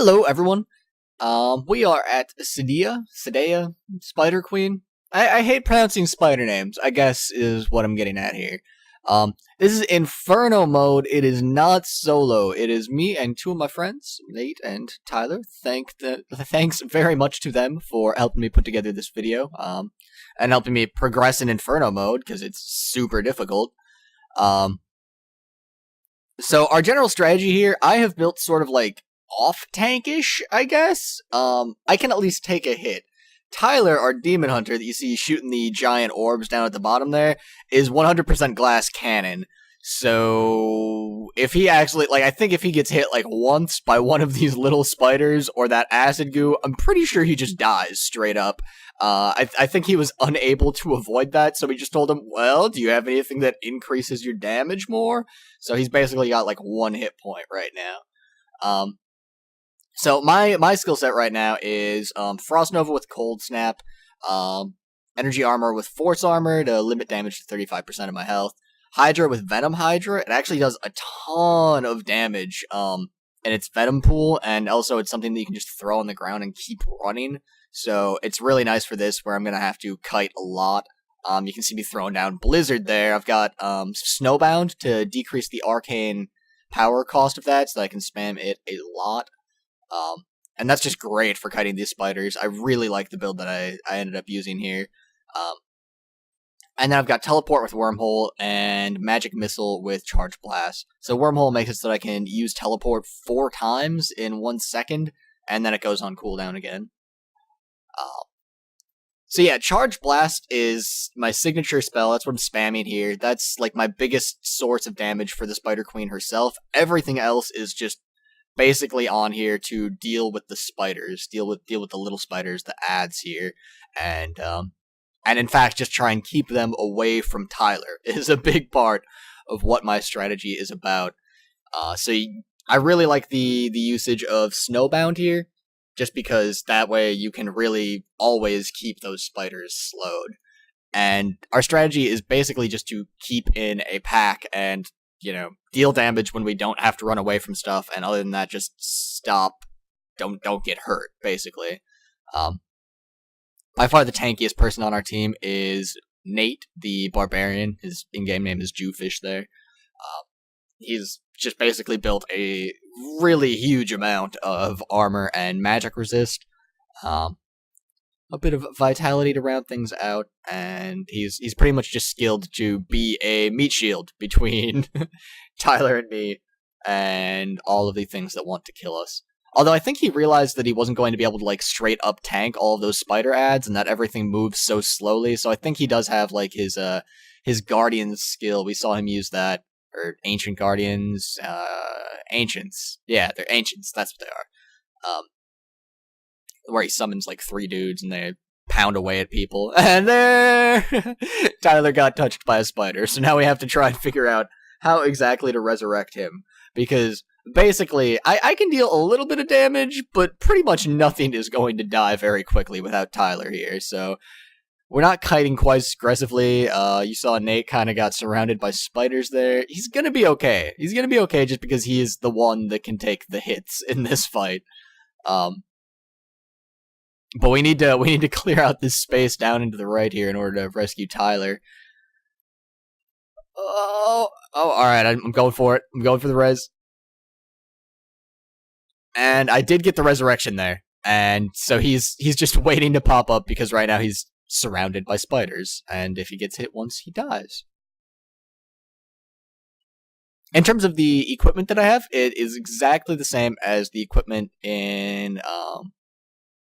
Hello, everyone. We are at Cydaea, Spider Queen. I hate pronouncing spider names, I guess is what I'm getting at here. This is Inferno mode. It is not solo. It is me and two of my friends, Nate and Tyler. Thanks very much to them for helping me put together this video, and helping me progress in Inferno mode, because it's super difficult. So our general strategy here, I have built sort of like off-tankish, I guess. I can at least take a hit. Tyler, our demon hunter that you see shooting the giant orbs down at the bottom there, is 100% glass cannon. So if he actually, I think if he gets hit once by one of these little spiders or that acid goo, I'm pretty sure he just dies straight up. I think he was unable to avoid that, so we just told him, well, do you have anything that increases your damage more? So he's basically got one hit point right now. So my skill set right now is Frost Nova with Cold Snap, Energy Armor with Force Armor to limit damage to 35% of my health, Hydra with Venom Hydra. It actually does a ton of damage in its Venom pool, and also it's something that you can just throw on the ground and keep running. So it's really nice for this, where I'm going to have to kite a lot. You can see me throwing down Blizzard there. I've got Snowbound to decrease the arcane power cost of that, so that I can spam it a lot. And that's just great for kiting these spiders. I really like the build that I ended up using here. And then I've got Teleport with Wormhole and Magic Missile with Charge Blast. So Wormhole makes it so that I can use Teleport 4 times in 1 second, and then it goes on cooldown again. So yeah, Charge Blast is my signature spell. That's what I'm spamming here. That's my biggest source of damage for the Spider Queen herself. Everything else is just basically on here to deal with the spiders, deal with the little spiders, the ads here, and in fact just try and keep them away from Tyler is a big part of what my strategy is about. I really like the usage of Snowbound here, just because that way you can really always keep those spiders slowed. And our strategy is basically just to keep in a pack and deal damage when we don't have to run away from stuff, and other than that, just stop, don't get hurt, basically. By far the tankiest person on our team is Nate, the Barbarian. His in-game name is Jewfish there. He's just basically built a really huge amount of armor and magic resist. A bit of vitality to round things out, and he's pretty much just skilled to be a meat shield between Tyler and me and all of the things that want to kill us. Although I think he realized that he wasn't going to be able to straight up tank all of those spider ads, and that everything moves so slowly. So I think he does have his Guardians skill. We saw him use that, or Ancient Guardians, Ancients. Yeah, they're Ancients. That's what they are. Where he summons 3 dudes and they pound away at people. And there, Tyler got touched by a spider. So now we have to try and figure out how exactly to resurrect him. Because basically, I can deal a little bit of damage, but pretty much nothing is going to die very quickly without Tyler here. So we're not kiting quite as aggressively. You saw Nate kind of got surrounded by spiders there. He's going to be okay. He's going to be okay just because he is the one that can take the hits in this fight. But we need to clear out this space down into the right here in order to rescue Tyler. Oh, all right. I'm going for it. I'm going for the res. And I did get the resurrection there. And so he's just waiting to pop up because right now he's surrounded by spiders. And if he gets hit once, he dies. In terms of the equipment that I have, it is exactly the same as the equipment in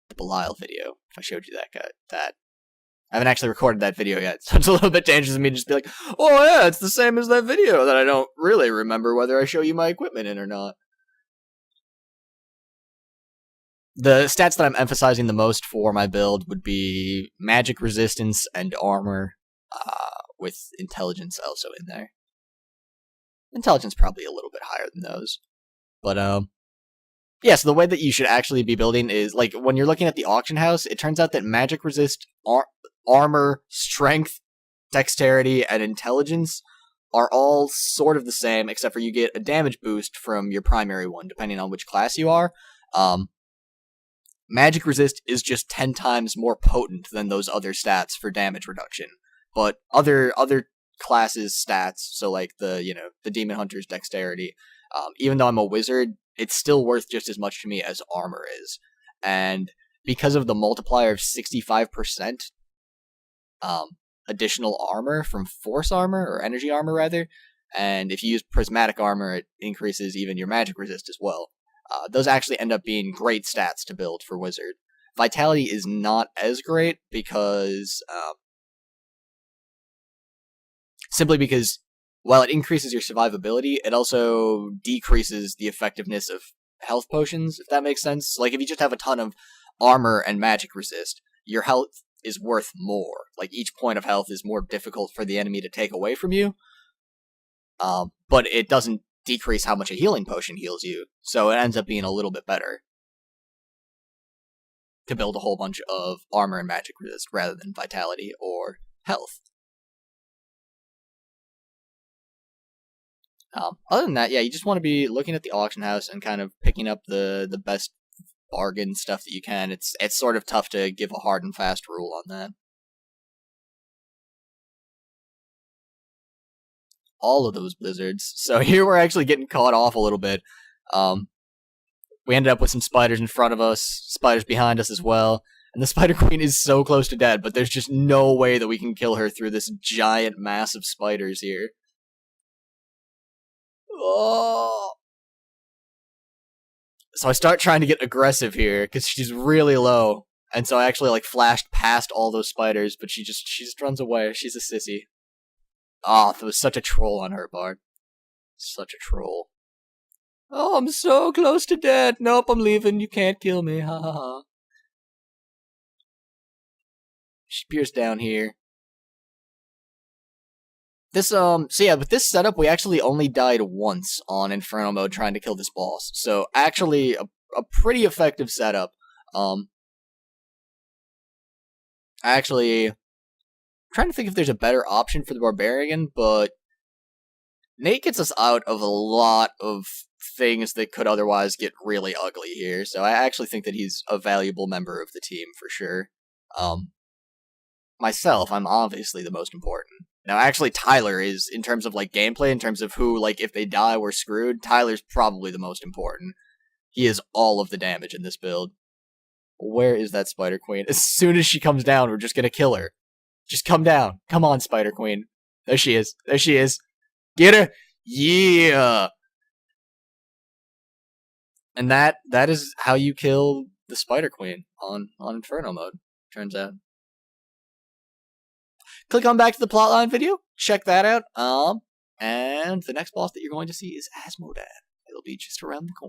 the Belial video. If I showed you that I haven't actually recorded that video yet, so it's a little bit dangerous of me to just be like, oh yeah, it's the same as that video, that I don't really remember whether I show you my equipment in or not. The stats that I'm emphasizing the most for my build would be magic resistance and armor, with intelligence also in there. Intelligence probably a little bit higher than those. But, yeah, so the way that you should actually be building is, when you're looking at the auction house, it turns out that magic resist, armor, strength, dexterity, and intelligence are all sort of the same, except for you get a damage boost from your primary one, depending on which class you are. Magic resist is just 10 times more potent than those other stats for damage reduction. But other classes' stats, so like the Demon Hunter's dexterity, even though I'm a wizard, it's still worth just as much to me as armor is. And because of the multiplier of 65%, additional armor from force armor, or energy armor rather, and if you use prismatic armor, it increases even your magic resist as well. Those actually end up being great stats to build for wizard. Vitality is not as great because, simply because while it increases your survivability, it also decreases the effectiveness of health potions, if that makes sense. Like, if you just have a ton of armor and magic resist, your health is worth more. Like, each point of health is more difficult for the enemy to take away from you. But it doesn't decrease how much a healing potion heals you, so it ends up being a little bit better to build a whole bunch of armor and magic resist rather than vitality or health. Other than that, yeah, you just want to be looking at the auction house and kind of picking up the best bargain stuff that you can. It's sort of tough to give a hard and fast rule on that. All of those blizzards. So here we're actually getting caught off a little bit. We ended up with some spiders in front of us, spiders behind us as well, and the Spider Queen is so close to dead, but there's just no way that we can kill her through this giant mass of spiders here. Oh! So I start trying to get aggressive here, because she's really low, and so I actually, like, flashed past all those spiders, but she just runs away. She's a sissy. Oh, there was such a troll on her part. Such a troll. Oh, I'm so close to dead. Nope, I'm leaving. You can't kill me. Ha ha ha. She appears down here. This, so yeah, with this setup, we actually only died once on Inferno mode trying to kill this boss. So, actually, a pretty effective setup. I'm trying to think if there's a better option for the Barbarian, but Nate gets us out of a lot of things that could otherwise get really ugly here, so I actually think that he's a valuable member of the team for sure. Myself, I'm obviously the most important. Now, actually, Tyler is, in terms of, like, gameplay, in terms of who, like, if they die, we're screwed, Tyler's probably the most important. He is all of the damage in this build. Where is that Spider Queen? As soon as she comes down, we're just gonna kill her. Just come down. Come on, Spider Queen. There she is. There she is. Get her! Yeah! And that is how you kill the Spider Queen on Inferno mode, turns out. Click on back to the plotline video, check that out, and the next boss that you're going to see is Asmodan. It'll be just around the corner.